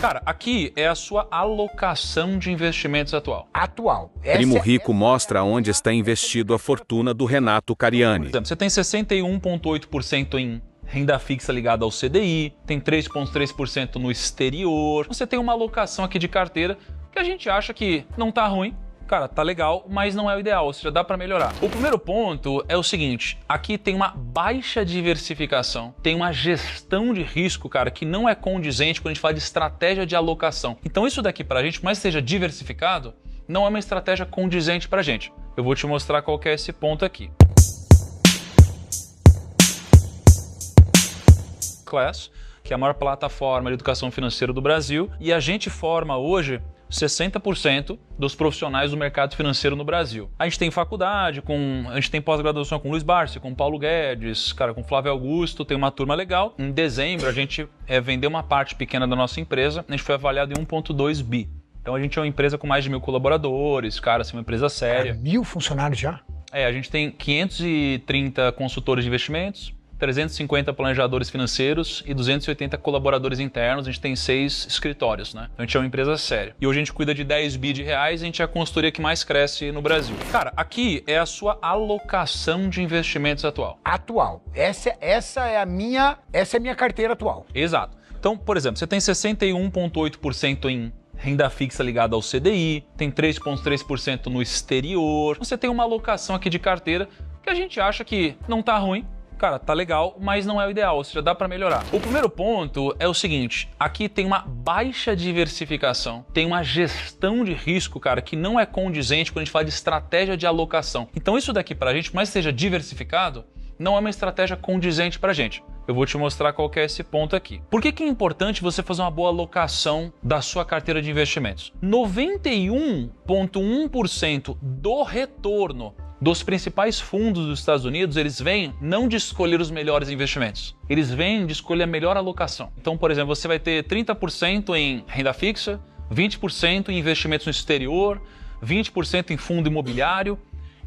Cara, aqui é a sua alocação de investimentos atual. Primo Rico mostra onde está investido a fortuna do Renato Cariani. Por exemplo, você tem 61,8% em renda fixa ligada ao CDI, tem 3,3% no exterior. Você tem uma alocação aqui de carteira que a gente acha que não tá ruim. Cara, tá legal, mas não é o ideal, ou seja, dá para melhorar. O primeiro ponto é o seguinte, aqui tem uma baixa diversificação, tem uma gestão de risco, cara, que não é condizente quando a gente fala de estratégia de alocação. Então isso daqui pra gente, por mais que seja diversificado, não é uma estratégia condizente pra gente. Eu vou te mostrar qual que é esse ponto aqui. Class, que é a maior plataforma de educação financeira do Brasil, e a gente forma hoje 60% dos profissionais do mercado financeiro no Brasil. A gente tem faculdade, a gente tem pós-graduação com Luiz Barsi, com Paulo Guedes, cara, com Flávio Augusto, tem uma turma legal. Em dezembro a gente vendeu uma parte pequena da nossa empresa, a gente foi avaliado em 1,2 bi. Então a gente é uma empresa com mais de 1.000 colaboradores, cara, assim, uma empresa séria. 1.000 funcionários já? A gente tem 530 consultores de investimentos, 350 planejadores financeiros e 280 colaboradores internos. A gente tem 6 escritórios, né? Então a gente é uma empresa séria. E hoje a gente cuida de 10 bi de reais e a gente é a consultoria que mais cresce no Brasil. Cara, aqui é a sua alocação de investimentos atual. Essa é a minha carteira atual. Exato. Então, por exemplo, você tem 61,8% em renda fixa ligada ao CDI, tem 3,3% no exterior. Você tem uma alocação aqui de carteira que a gente acha que não tá ruim. Cara, tá legal, mas não é o ideal, ou seja, dá para melhorar. O primeiro ponto é o seguinte, aqui tem uma baixa diversificação, tem uma gestão de risco, cara, que não é condizente quando a gente fala de estratégia de alocação. Então isso daqui pra gente, por mais que seja diversificado, não é uma estratégia condizente pra gente. Eu vou te mostrar qual que é esse ponto aqui. Por que é importante você fazer uma boa alocação da sua carteira de investimentos? 91,1% do retorno dos principais fundos dos Estados Unidos, eles vêm não de escolher os melhores investimentos, eles vêm de escolher a melhor alocação. Então, por exemplo, você vai ter 30% em renda fixa, 20% em investimentos no exterior, 20% em fundo imobiliário.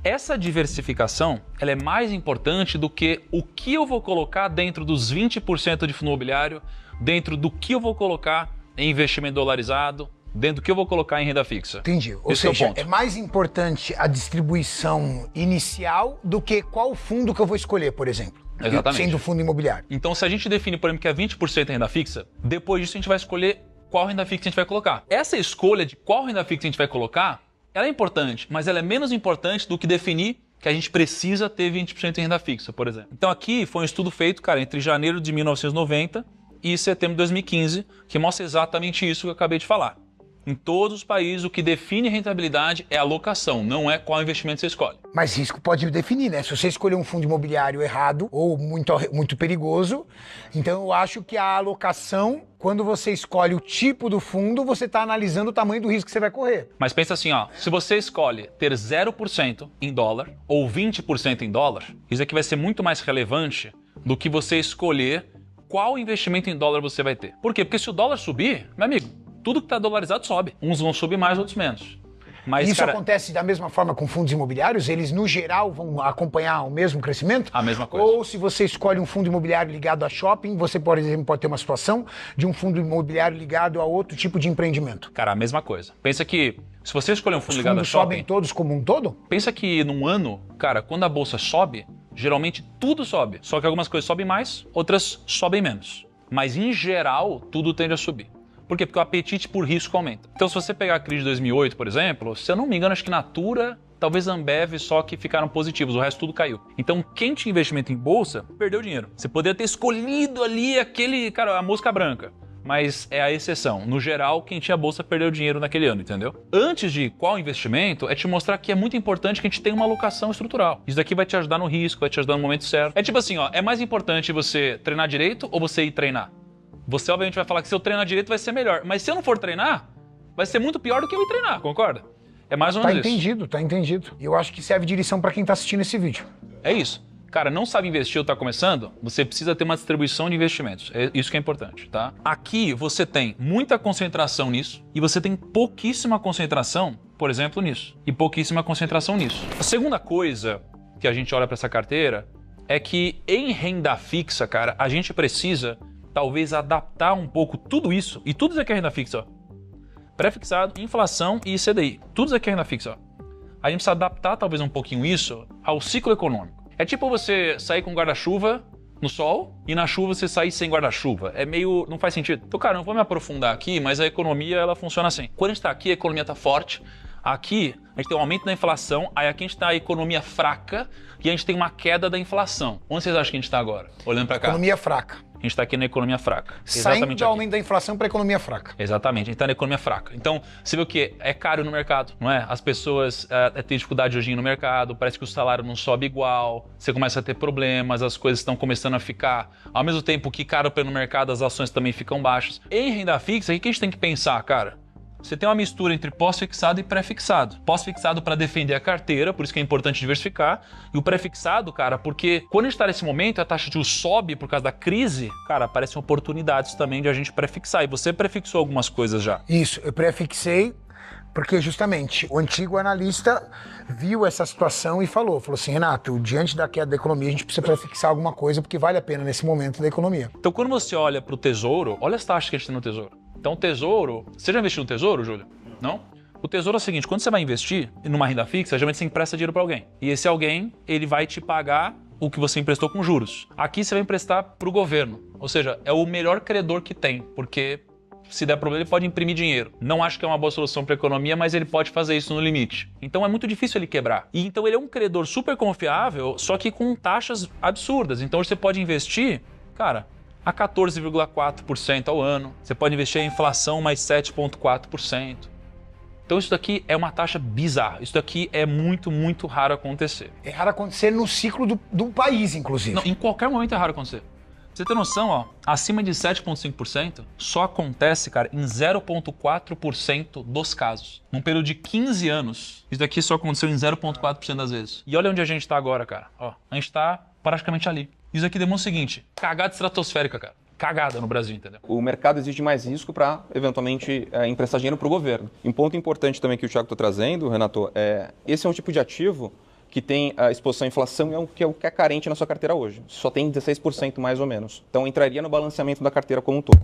Essa diversificação, ela é mais importante do que o que eu vou colocar dentro dos 20% de fundo imobiliário, dentro do que eu vou colocar em investimento dolarizado, dentro do que eu vou colocar em renda fixa. Entendi. Ou seja, é mais importante a distribuição inicial do que qual fundo que eu vou escolher, por exemplo. Exatamente. Sendo fundo imobiliário. Então, se a gente define, por exemplo, que é 20% em renda fixa, depois disso a gente vai escolher qual renda fixa a gente vai colocar. Essa escolha de qual renda fixa a gente vai colocar, ela é importante, mas ela é menos importante do que definir que a gente precisa ter 20% em renda fixa, por exemplo. Então aqui foi um estudo feito, cara, entre janeiro de 1990 e setembro de 2015, que mostra exatamente isso que eu acabei de falar. Em todos os países, o que define rentabilidade é a alocação, não é qual investimento você escolhe. Mas risco pode definir, né? Se você escolher um fundo imobiliário errado ou muito perigoso, então eu acho que a alocação, quando você escolhe o tipo do fundo, você está analisando o tamanho do risco que você vai correr. Mas pensa assim, ó, se você escolhe ter 0% em dólar ou 20% em dólar, isso aqui vai ser muito mais relevante do que você escolher qual investimento em dólar você vai ter. Por quê? Porque se o dólar subir, meu amigo, tudo que está dolarizado sobe. Uns vão subir mais, outros menos. Mas, isso acontece da mesma forma com fundos imobiliários? Eles, no geral, vão acompanhar o mesmo crescimento? A mesma coisa. Ou se você escolhe um fundo imobiliário ligado a shopping, você, por exemplo, pode ter uma situação de um fundo imobiliário ligado a outro tipo de empreendimento? Cara, a mesma coisa. Pensa que, se você escolher um fundo ligado a shopping... Os fundos sobem todos como um todo? Pensa que num ano, cara, quando a bolsa sobe, geralmente tudo sobe. Só que algumas coisas sobem mais, outras sobem menos. Mas, em geral, tudo tende a subir. Por quê? Porque o apetite por risco aumenta. Então, se você pegar a crise de 2008, por exemplo, se eu não me engano, acho que Natura, talvez Ambev, só que ficaram positivos, o resto tudo caiu. Então, quem tinha investimento em bolsa, perdeu dinheiro. Você poderia ter escolhido ali a mosca branca, mas é a exceção. No geral, quem tinha bolsa perdeu dinheiro naquele ano, entendeu? Antes de qual investimento, é te mostrar que é muito importante que a gente tenha uma alocação estrutural. Isso daqui vai te ajudar no risco, vai te ajudar no momento certo. É tipo assim, ó, é mais importante você treinar direito ou você ir treinar? Você obviamente vai falar que se eu treinar direito vai ser melhor, mas se eu não for treinar, vai ser muito pior do que eu ir treinar, concorda? É mais ou menos isso. Tá entendido. E eu acho que serve de lição para quem tá assistindo esse vídeo. É isso. Cara, não sabe investir ou tá começando? Você precisa ter uma distribuição de investimentos. É isso que é importante, tá? Aqui você tem muita concentração nisso e você tem pouquíssima concentração, por exemplo, nisso. E pouquíssima concentração nisso. A segunda coisa que a gente olha para essa carteira é que em renda fixa, cara, a gente precisa talvez adaptar um pouco tudo isso, e tudo isso aqui é renda fixa, ó. Pré-fixado, inflação e CDI. Tudo isso aqui é renda fixa, ó. A gente precisa adaptar talvez um pouquinho isso ao ciclo econômico. É tipo você sair com guarda-chuva no sol e na chuva você sair sem guarda-chuva. É meio... não faz sentido. Então, cara, não vou me aprofundar aqui, mas a economia, ela funciona assim. Quando a gente tá aqui, a economia tá forte. Aqui, a gente tem um aumento da inflação, aí aqui a gente tá a economia fraca e a gente tem uma queda da inflação. Onde vocês acham que a gente tá agora? Olhando para cá. Economia fraca. A gente está aqui na economia fraca. Saindo do aumento da inflação para a economia fraca. Exatamente, a gente está na economia fraca. Então, você vê o que? É caro no mercado, não é? As pessoas têm dificuldade hoje no mercado, parece que o salário não sobe igual, você começa a ter problemas, as coisas estão começando a ficar... Ao mesmo tempo que caro no mercado, as ações também ficam baixas. Em renda fixa, o que a gente tem que pensar, cara? Você tem uma mistura entre pós-fixado e pré-fixado. Pós-fixado para defender a carteira, por isso que é importante diversificar. E o pré-fixado, cara, porque quando a gente está nesse momento, a taxa de juros sobe por causa da crise, cara, aparecem oportunidades também de a gente pré-fixar. E você pré-fixou algumas coisas já. Isso, eu pré-fixei porque justamente o antigo analista viu essa situação e falou assim, Renato, diante da queda da economia, a gente precisa pré-fixar alguma coisa porque vale a pena nesse momento da economia. Então quando você olha para o Tesouro, olha as taxas que a gente tem no Tesouro. Então, o Tesouro... Você já investiu no Tesouro, Júlio? Não? O Tesouro é o seguinte, quando você vai investir numa renda fixa, geralmente você empresta dinheiro para alguém. E esse alguém, ele vai te pagar o que você emprestou com juros. Aqui você vai emprestar para o governo. Ou seja, é o melhor credor que tem, porque se der problema ele pode imprimir dinheiro. Não acho que é uma boa solução para a economia, mas ele pode fazer isso no limite. Então é muito difícil ele quebrar. E então ele é um credor super confiável, só que com taxas absurdas. Então você pode investir, cara... a 14,4% ao ano. Você pode investir em inflação mais 7,4%. Então isso daqui é uma taxa bizarra. Isso daqui é muito, muito raro acontecer. É raro acontecer no ciclo do país, inclusive. Não, em qualquer momento é raro acontecer. Pra você ter noção, ó, acima de 7,5% só acontece, cara, em 0,4% dos casos. Num período de 15 anos, isso daqui só aconteceu em 0,4% das vezes. E olha onde a gente tá agora, cara. Ó, a gente tá praticamente ali. Isso aqui demonstra o seguinte, cagada estratosférica, cara. Cagada no Brasil, entendeu? O mercado exige mais risco para, eventualmente, emprestar dinheiro para o governo. Um ponto importante também que o Thiago está trazendo, Renato, esse é um tipo de ativo que tem a exposição à inflação, que é o que é carente na sua carteira hoje. Só tem 16% mais ou menos. Então, entraria no balanceamento da carteira como um todo.